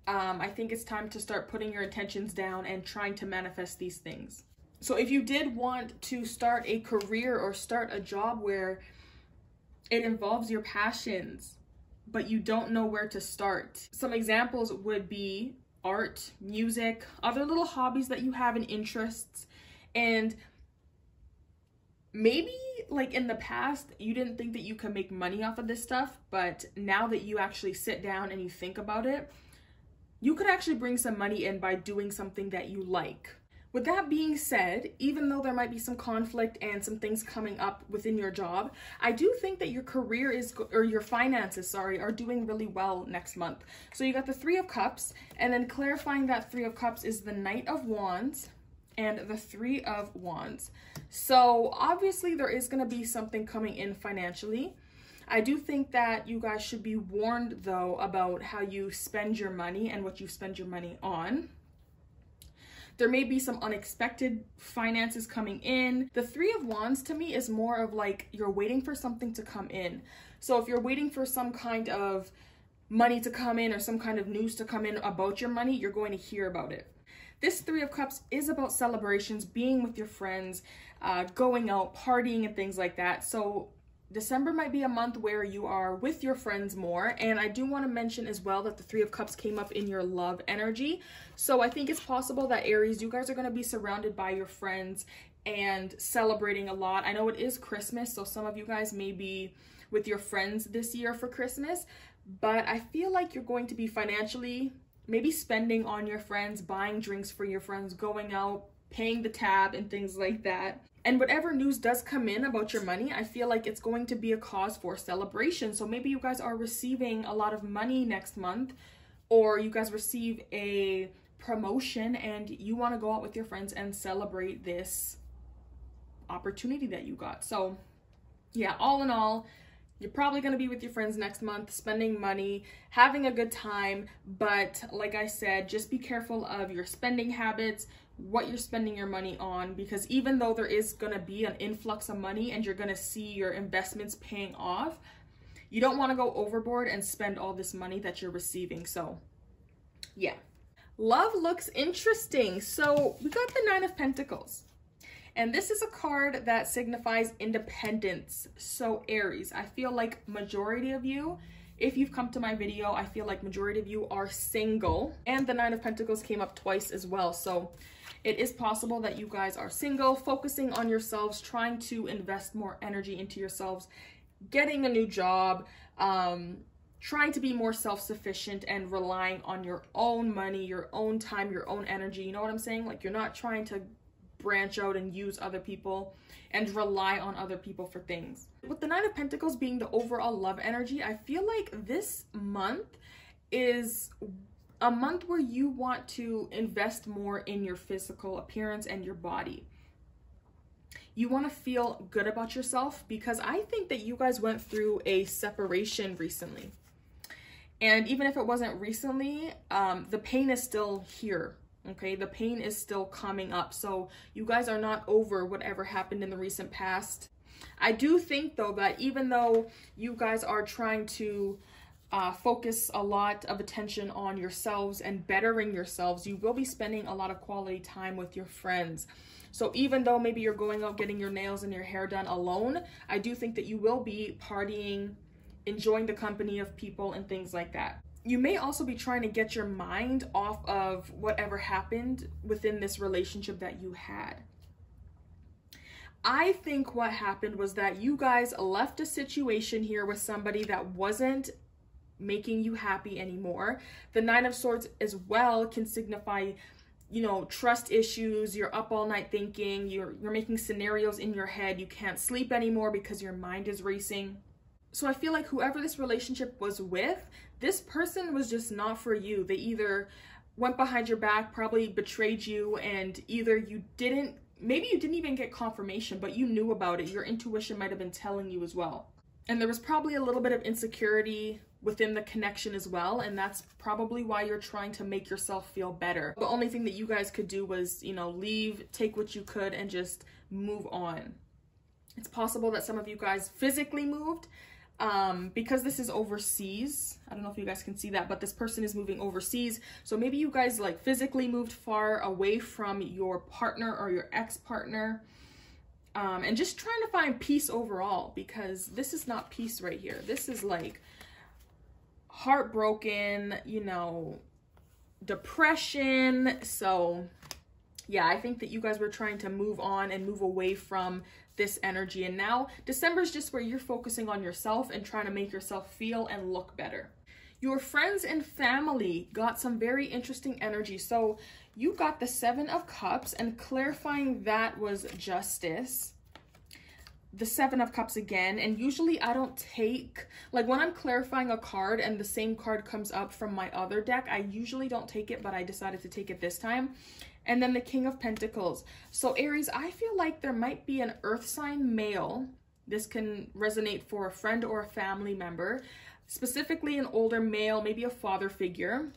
I think it's time to start putting your intentions down and trying to manifest these things. So if you did want to start a career or start a job where it involves your passions, but you don't know where to start, some examples would be art, music, other little hobbies that you have and interests. And maybe like in the past, you didn't think that you could make money off of this stuff, but now that you actually sit down and you think about it, you could actually bring some money in by doing something that you like. With that being said, even though there might be some conflict and some things coming up within your job, I do think that your career is, or your finances, sorry, are doing really well next month. So you got the Three of Cups, and then clarifying that Three of Cups is the Knight of Wands and the Three of Wands. So obviously there is going to be something coming in financially. I do think that you guys should be warned though about how you spend your money and what you spend your money on. There may be some unexpected finances coming in. The Three of Wands to me is more of like you're waiting for something to come in. So if you're waiting for some kind of money to come in or some kind of news to come in about your money, you're going to hear about it. This Three of Cups is about celebrations, being with your friends, going out, partying and things like that. So December might be a month where you are with your friends more. And I do want to mention as well that the Three of Cups came up in your love energy. So I think it's possible that Aries, you guys are going to be surrounded by your friends and celebrating a lot. I know it is Christmas, so some of you guys may be with your friends this year for Christmas, but I feel like you're going to be financially maybe spending on your friends, buying drinks for your friends, going out, paying the tab and things like that. And whatever news does come in about your money, I feel like it's going to be a cause for celebration. So maybe you guys are receiving a lot of money next month, or you guys receive a promotion and you want to go out with your friends and celebrate this opportunity that you got. So yeah, all in all, you're probably going to be with your friends next month, spending money, having a good time. But like I said, just be careful of your spending habits, what you're spending your money on, because even though there is going to be an influx of money and you're going to see your investments paying off, you don't want to go overboard and spend all this money that you're receiving. So yeah. Love looks interesting. So we got the Nine of Pentacles. And this is a card that signifies independence. So Aries, I feel like majority of you, if you've come to my video, I feel like majority of you are single. And the Nine of Pentacles came up twice as well. So it is possible that you guys are single, focusing on yourselves, trying to invest more energy into yourselves, getting a new job, trying to be more self-sufficient and relying on your own money, your own time, your own energy. You know what I'm saying? Like, you're not trying to branch out and use other people and rely on other people for things. With the Nine of Pentacles being the overall love energy, I feel like this month is a month where you want to invest more in your physical appearance and your body. You want to feel good about yourself, because I think that you guys went through a separation recently. And even if it wasn't recently, the pain is still here. Okay, the pain is still coming up. So you guys are not over whatever happened in the recent past. I do think though that even though you guys are trying to focus a lot of attention on yourselves and bettering yourselves, you will be spending a lot of quality time with your friends. So even though maybe you're going out getting your nails and your hair done alone, I do think that you will be partying, enjoying the company of people and things like that. You may also be trying to get your mind off of whatever happened within this relationship that you had. I think what happened was that you guys left a situation here with somebody that wasn't making you happy anymore. The Nine of Swords as well can signify, you know, trust issues. You're up all night thinking, you're making scenarios in your head. You can't sleep anymore because your mind is racing. So I feel like whoever this relationship was with, this person was just not for you. They either went behind your back, probably betrayed you, and either you didn't, maybe you didn't even get confirmation, but you knew about it. Your intuition might have been telling you as well. And there was probably a little bit of insecurity within the connection as well, and that's probably why you're trying to make yourself feel better. The only thing that you guys could do was, you know, leave, take what you could, and just move on. It's possible that some of you guys physically moved, because this is overseas. I don't know if you guys can see that, but this person is moving overseas. So maybe you guys like physically moved far away from your partner or your ex-partner, and just trying to find peace overall, because this is not peace right here. This is like heartbroken, you know, depression. So yeah, I think that you guys were trying to move on and move away from this energy. And now December is just where you're focusing on yourself and trying to make yourself feel and look better. Your friends and family got some very interesting energy. So you got the Seven of Cups, and clarifying that was justice. The Seven of Cups again, and usually I don't take, like when I'm clarifying a card and the same card comes up from my other deck, I usually don't take it, but I decided to take it this time. And then the King of Pentacles. So Aries, I feel like there might be an earth sign male. This can resonate for a friend or a family member, specifically an older male, maybe a father figure.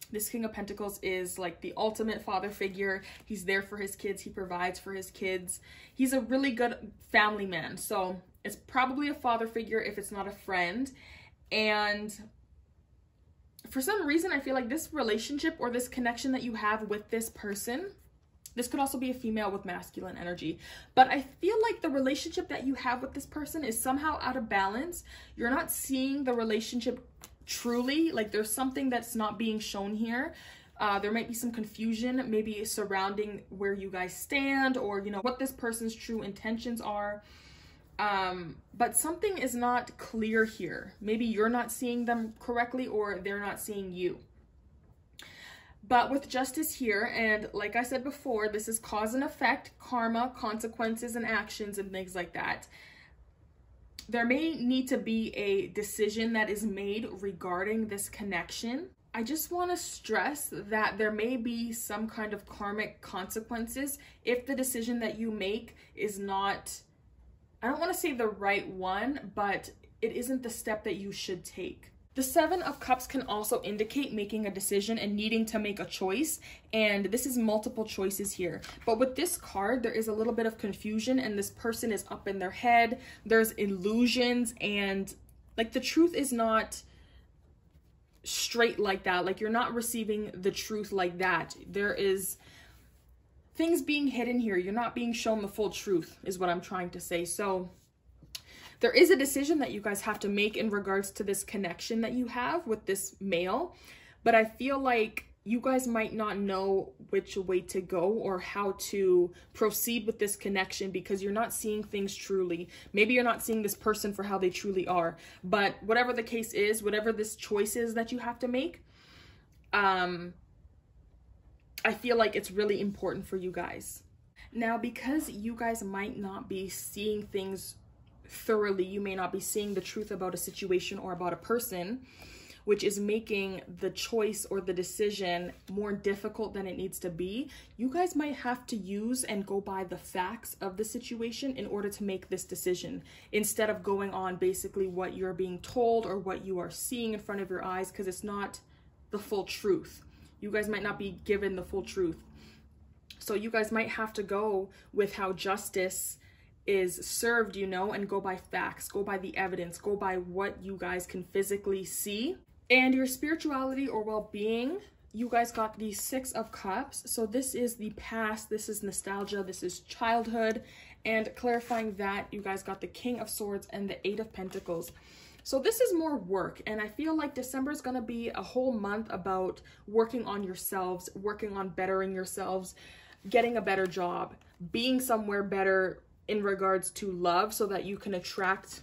This King of Pentacles is like the ultimate father figure. He's there for his kids. He provides for his kids. He's a really good family man. So it's probably a father figure if it's not a friend. And for some reason, I feel like this relationship or this connection that you have with this person, this could also be a female with masculine energy, but I feel like the relationship that you have with this person is somehow out of balance. You're not seeing the relationship truly, like there's something that's not being shown here. There might be some confusion maybe surrounding where you guys stand, or you know what this person's true intentions are. But something is not clear here. Maybe you're not seeing them correctly, or they're not seeing you. But with justice here, and like I said before, this is cause and effect, karma, consequences and actions and things like that. There may need to be a decision that is made regarding this connection. I just want to stress that there may be some kind of karmic consequences if the decision that you make is not, I don't want to say the right one, but it isn't the step that you should take. The Seven of Cups can also indicate making a decision and needing to make a choice, and this is multiple choices here. But with this card, there is a little bit of confusion, and this person is up in their head. There's illusions, and like the truth is not straight like that. Like, you're not receiving the truth like that. There is things being hidden here. You're not being shown the full truth, is what I'm trying to say. So there is a decision that you guys have to make in regards to this connection that you have with this male. But I feel like you guys might not know which way to go or how to proceed with this connection, because you're not seeing things truly. Maybe you're not seeing this person for how they truly are. But whatever the case is, whatever this choice is that you have to make, I feel like it's really important for you guys. Now, because you guys might not be seeing things thoroughly, you may not be seeing the truth about a situation or about a person, which is making the choice or the decision more difficult than it needs to be. You guys might have to use and go by the facts of the situation in order to make this decision, instead of going on basically what you're being told or what you are seeing in front of your eyes, because it's not the full truth. You guys might not be given the full truth. So you guys might have to go with how justice is served, you know, and go by facts, go by the evidence, go by what you guys can physically see. And your spirituality or well-being, you guys got the 6 of Cups. So this is the past, this is nostalgia, this is childhood. And clarifying that, you guys got the King of Swords and the 8 of Pentacles. So this is more work, and I feel like December is going to be a whole month about working on yourselves, working on bettering yourselves, getting a better job, being somewhere better in regards to love so that you can attract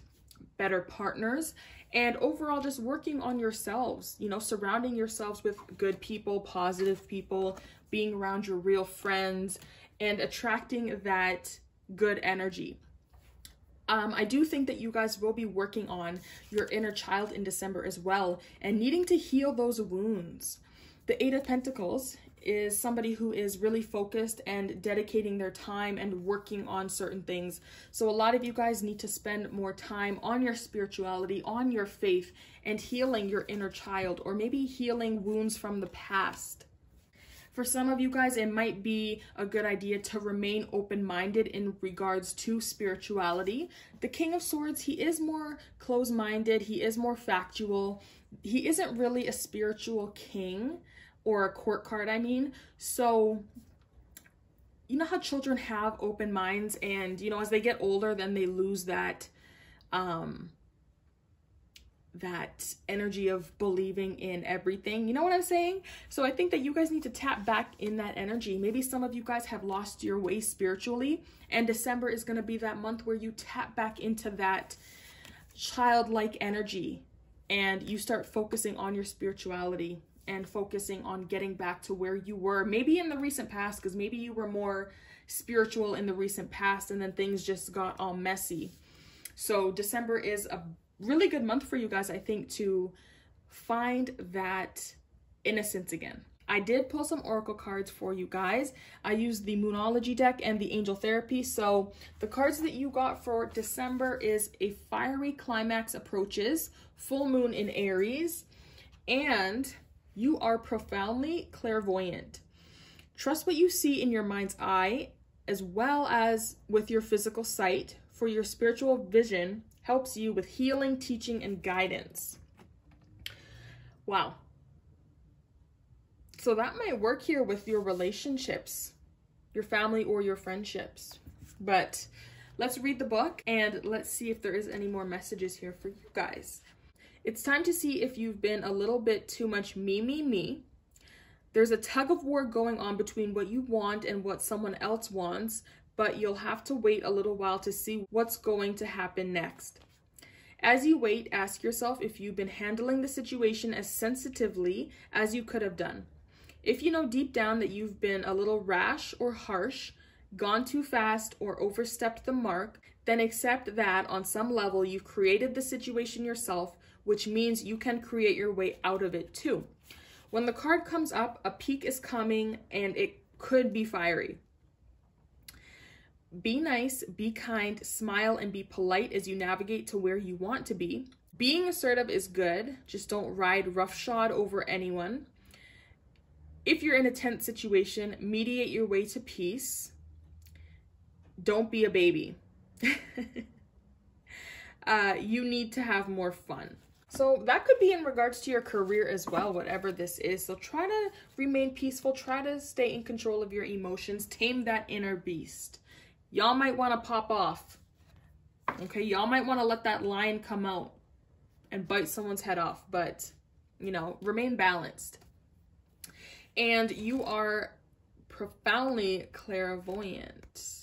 better partners, and overall just working on yourselves, you know, surrounding yourselves with good people, positive people, being around your real friends, and attracting that good energy. I do think that you guys will be working on your inner child in December as well, and needing to heal those wounds. The 8 of Pentacles is somebody who is really focused and dedicating their time and working on certain things. So a lot of you guys need to spend more time on your spirituality, on your faith, and healing your inner child, or maybe healing wounds from the past. For some of you guys, it might be a good idea to remain open-minded in regards to spirituality. The King of Swords, he is more closed-minded, he is more factual. He isn't really a spiritual king, or a court card, I mean. So, you know how children have open minds, and, you know, as they get older, then they lose that, that energy of believing in everything. You know what I'm saying? So I think that you guys need to tap back in that energy. Maybe some of you guys have lost your way spiritually, and December is going to be that month where you tap back into that childlike energy, and you start focusing on your spirituality and focusing on getting back to where you were, maybe in the recent past, because maybe you were more spiritual in the recent past and then things just got all messy. So December is a really good month for you guys, I think, to find that innocence again. I did pull some oracle cards for you guys. I used the Moonology deck and the Angel Therapy. So the cards that you got for December is a fiery climax approaches, full moon in Aries, and you are profoundly clairvoyant. Trust what you see in your mind's eye, as well as with your physical sight, for your spiritual vision helps you with healing, teaching, and guidance. Wow. So that might work here with your relationships, your family, or your friendships. But let's read the book and let's see if there is any more messages here for you guys. It's time to see if you've been a little bit too much me. There's a tug of war going on between what you want and what someone else wants, but you'll have to wait a little while to see what's going to happen next. As you wait, ask yourself if you've been handling the situation as sensitively as you could have done. If you know deep down that you've been a little rash or harsh, gone too fast, or overstepped the mark, then accept that on some level you've created the situation yourself, which means you can create your way out of it too. When the card comes up, a peak is coming and it could be fiery. Be nice, be kind, smile, and be polite as you navigate to where you want to be. Being assertive is good, just don't ride roughshod over anyone. If you're in a tense situation, mediate your way to peace. Don't be a baby. You need to have more fun. So that could be in regards to your career as well, whatever this is. So try to remain peaceful. Try to stay in control of your emotions. Tame that inner beast. Y'all might want to pop off. Okay, y'all might want to let that lion come out and bite someone's head off. But, you know, remain balanced. And you are profoundly clairvoyant.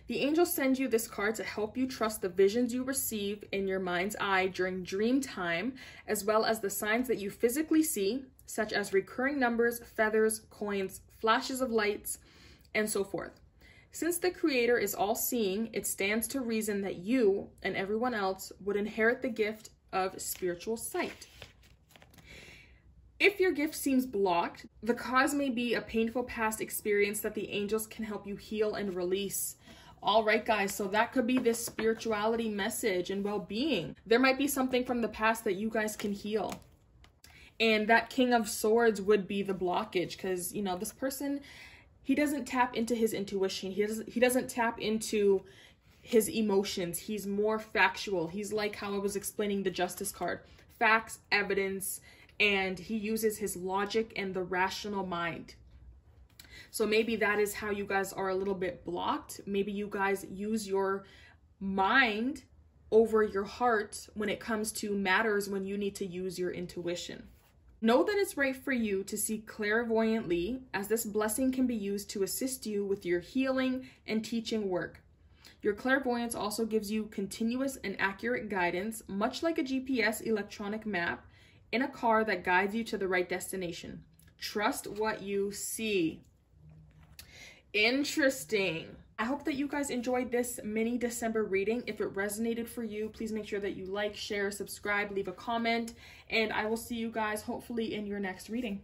The angels send you this card to help you trust the visions you receive in your mind's eye during dream time, as well as the signs that you physically see, such as recurring numbers, feathers, coins, flashes of lights, and so forth. Since the Creator is all-seeing, it stands to reason that you and everyone else would inherit the gift of spiritual sight. If your gift seems blocked, the cause may be a painful past experience that the angels can help you heal and release. All right, guys, so that could be this spirituality message and well-being. There might be something from the past that you guys can heal. And that King of Swords would be the blockage because, you know, this person, he doesn't tap into his intuition. He doesn't tap into his emotions. He's more factual. He's like how I was explaining the Justice card. Facts, evidence, and he uses his logic and the rational mind. So maybe that is how you guys are a little bit blocked. Maybe you guys use your mind over your heart when it comes to matters when you need to use your intuition. Know that it's right for you to see clairvoyantly, as this blessing can be used to assist you with your healing and teaching work. Your clairvoyance also gives you continuous and accurate guidance, much like a GPS electronic map in a car that guides you to the right destination. Trust what you see. Interesting. I hope that you guys enjoyed this mini December reading. If it resonated for you, please make sure that you like, share, subscribe, leave a comment, and I will see you guys hopefully in your next reading.